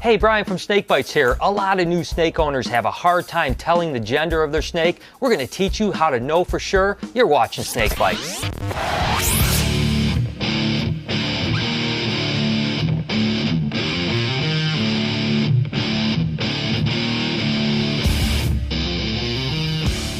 Hey, Brian from SnakeBytes here. A lot of new snake owners have a hard time telling the gender of their snake. We're going to teach you how to know for sure. You're watching SnakeBytes.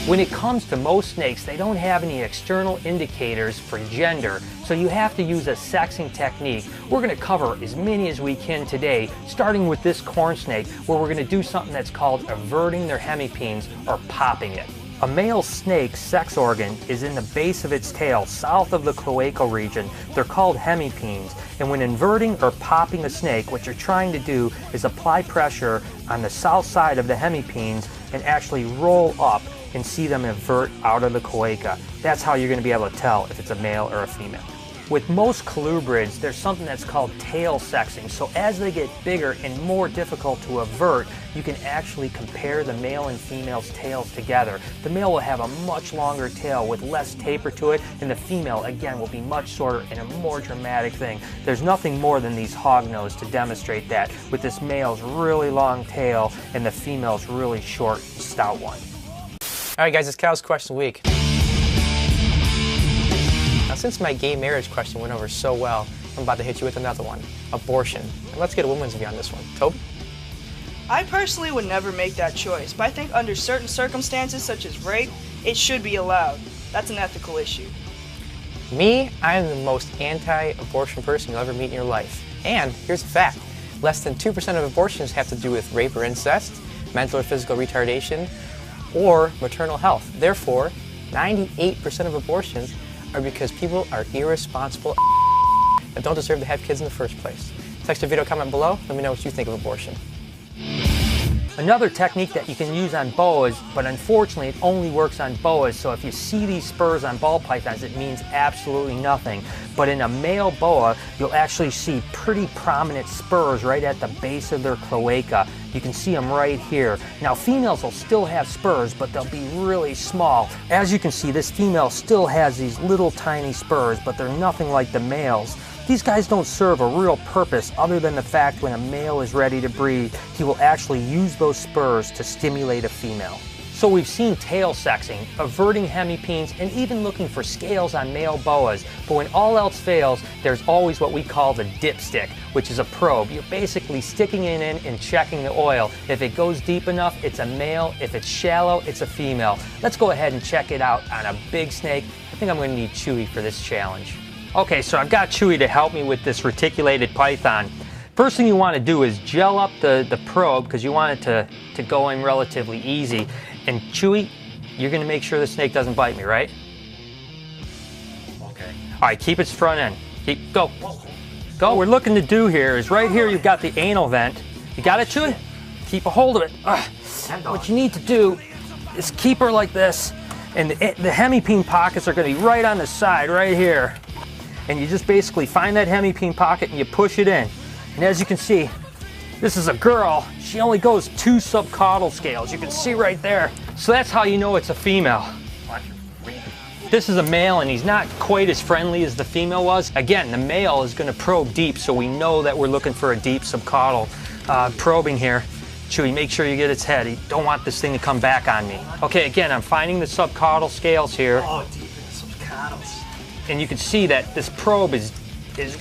When it comes to most snakes, they don't have any external indicators for gender, so you have to use a sexing technique. We're going to cover as many as we can today, starting with this corn snake, where we're going to do something that's called everting their hemipenes, or popping it. A male snake's sex organ is in the base of its tail, south of the cloacal region. They're called hemipenes, and when inverting or popping a snake, what you're trying to do is apply pressure on the south side of the hemipenes and actually roll up and see them invert out of the cloaca. That's how you're going to be able to tell if it's a male or a female. With most colubrids, there's something that's called tail sexing. So as they get bigger and more difficult to avert, you can actually compare the male and female's tails together. The male will have a much longer tail with less taper to it, and the female, again, will be much shorter and a more dramatic thing. There's nothing more than these hognose to demonstrate that, with this male's really long tail and the female's really short, stout one. All right, guys, it's Cal's question of the week. Now, since my gay marriage question went over so well, I'm about to hit you with another one: abortion. And let's get a woman's view on this one. Toby? I personally would never make that choice, but I think under certain circumstances, such as rape, it should be allowed. That's an ethical issue. Me, I am the most anti-abortion person you'll ever meet in your life. And here's a fact: less than 2% of abortions have to do with rape or incest, mental or physical retardation, or maternal health. Therefore, 98% of abortions are because people are irresponsible that don't deserve to have kids in the first place. Text or video comment below. Let me know what you think of abortion. Another technique that you can use on boas, but unfortunately it only works on boas, so if you see these spurs on ball pythons, it means absolutely nothing. But in a male boa, you'll actually see pretty prominent spurs right at the base of their cloaca. You can see them right here. Now, females will still have spurs, but they'll be really small. As you can see, this female still has these little tiny spurs, but they're nothing like the males. These guys don't serve a real purpose other than the fact when a male is ready to breed, he will actually use those spurs to stimulate a female. So we've seen tail sexing, averting hemipenes, and even looking for scales on male boas. But when all else fails, there's always what we call the dipstick, which is a probe. You're basically sticking it in and checking the oil. If it goes deep enough, it's a male. If it's shallow, it's a female. Let's go ahead and check it out on a big snake. I think I'm going to need Chewy for this challenge. Okay, so I've got Chewy to help me with this reticulated python. First thing you want to do is gel up the probe, because you want it to go in relatively easy. And Chewy, you're going to make sure the snake doesn't bite me, right? Okay. All right, keep its front end. Go. Go. What we're looking to do here is right here you've got the anal vent. You got it, Chewy? Keep a hold of it. What you need to do is keep her like this, and the hemipene pockets are going to be right on the side, right here. And you just basically find that hemipene pocket and you push it in. And as you can see, this is a girl. She only goes 2 subcaudal scales. You can see right there. So that's how you know it's a female. This is a male, and he's not quite as friendly as the female was. Again, the male is going to probe deep, so we know that we're looking for a deep subcaudal probing here. Chewy, make sure you get its head. You don't want this thing to come back on me. Okay, again, I'm finding the subcaudal scales here. Oh, deep in the subcaudals. And you can see that this probe is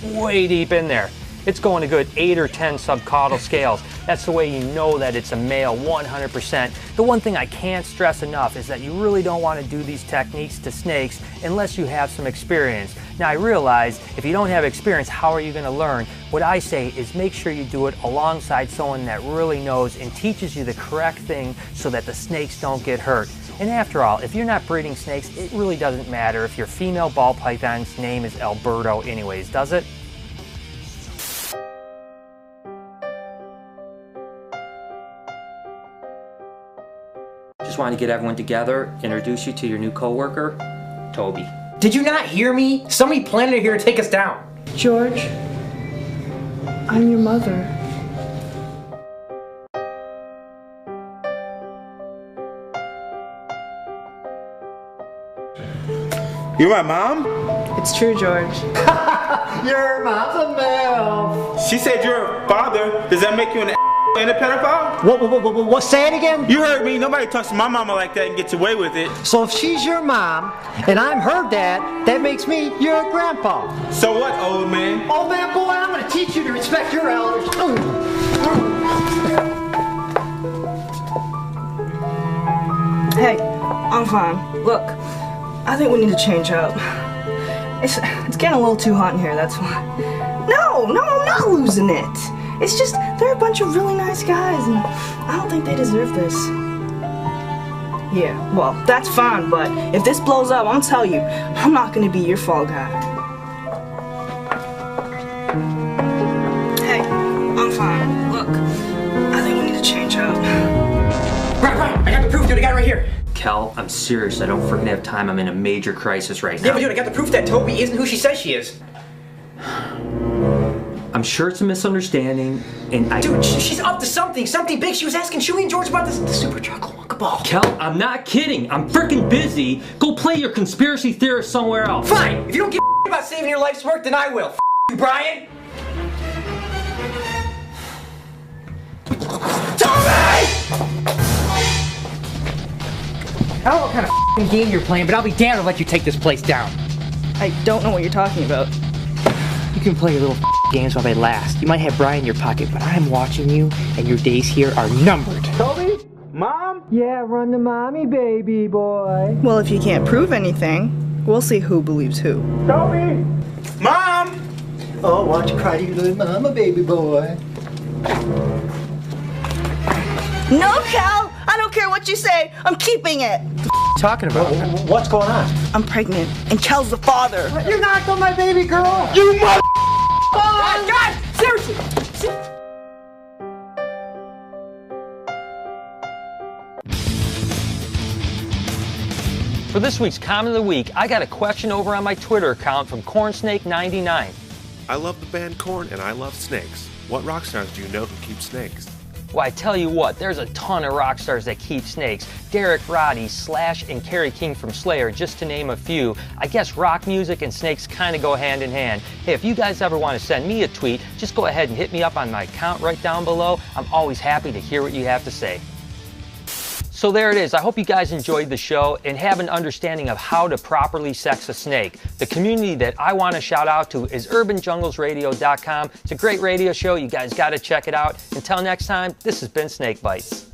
way deep in there. It's going a good 8 or 10 subcaudal scales. That's the way you know that it's a male 100%. The one thing I can't stress enough is that you really don't want to do these techniques to snakes unless you have some experience. Now, I realize if you don't have experience, how are you going to learn? What I say is make sure you do it alongside someone that really knows and teaches you the correct thing so that the snakes don't get hurt. And after all, if you're not breeding snakes, it really doesn't matter if your female ball python's name is Alberto anyways, does it? Just wanted to get everyone together, introduce you to your new coworker, Toby. Did you not hear me? Somebody planted it here to take us down. George, I'm your mother. You're my mom? It's true, George. Your mom's a male. She said you're a father. Does that make you an and a pedophile? What? Say it again? You heard me. Nobody talks to my mama like that and gets away with it. So if she's your mom and I'm her dad, that makes me your grandpa. So what, old man? Old man boy, I'm gonna teach you to respect your elders. Hey, I'm fine. Look, I think we need to change up. It's getting a little too hot in here, that's why. No, I'm not losing it. It's just, they're a bunch of really nice guys, and I don't think they deserve this. Yeah, well, that's fine, but if this blows up, I'll tell you, I'm not gonna be your fall guy. Hey, I'm fine. Look, I think we need to change up. Right, I got the proof, dude, I got it right here. Kel, I'm serious. I don't freaking have time. I'm in a major crisis right now. Yeah, but dude, I got the proof that Toby isn't who she says she is. I'm sure it's a misunderstanding, and Dude, she's up to something big. She was asking Chewie and George about the Super Chocolate Wonka ball. Kel, I'm not kidding. I'm freaking busy. Go play your conspiracy theorist somewhere else. Fine, if you don't give a about saving your life's work, then I will. You, Brian. Toby! I don't know what kind of game you're playing, but I'll be damned to let you take this place down. I don't know what you're talking about. You can play your little games while they last. You might have Brian in your pocket, but I'm watching you, and your days here are numbered. Toby? Mom? Yeah, run to mommy, baby boy. Well, if you can't prove anything, we'll see who believes who. Toby? Mom? Oh, why don't you cry to your little mama, baby boy? No, Cal! I don't care what you say. I'm keeping it. Talking about? What's going on? I'm pregnant, and Cal's the father. You're not on my baby girl. You mother... God, seriously! For this week's Comment of the Week, I got a question over on my Twitter account from CornSnake99. I love the band Korn and I love snakes. What rock stars do you know who keep snakes? Well, I tell you what, there's a ton of rock stars that keep snakes. Derek Roddy, Slash, and Kerry King from Slayer, just to name a few. I guess rock music and snakes kind of go hand in hand. Hey, if you guys ever want to send me a tweet, just go ahead and hit me up on my account right down below. I'm always happy to hear what you have to say. So there it is. I hope you guys enjoyed the show and have an understanding of how to properly sex a snake. The community that I want to shout out to is urbanjunglesradio.com. It's a great radio show. You guys got to check it out. Until next time, this has been Snake Bites.